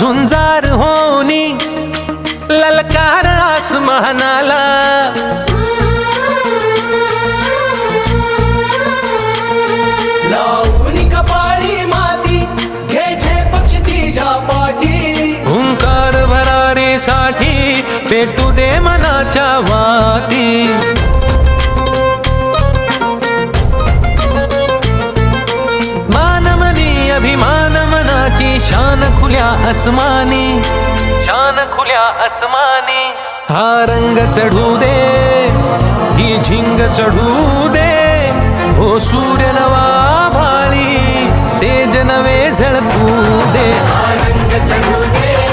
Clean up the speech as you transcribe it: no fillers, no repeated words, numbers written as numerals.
झुंजार होनी ललकार आसमानाला, लावून कपाळी माती घ्यायचे पक्षी तिच्या पाठी, हुंकार भरारीसाठी पेटू दे मनाच्या वाती. मानमनी अभिमान मनाची शान खुल्या आसमानी, शान खुल्या आसमानी. हा रंग चढू दे, ही झिंग चढू दे, हो सूर्य नवा भाळी तेज नवे झळकू दे. रंग चढू दे.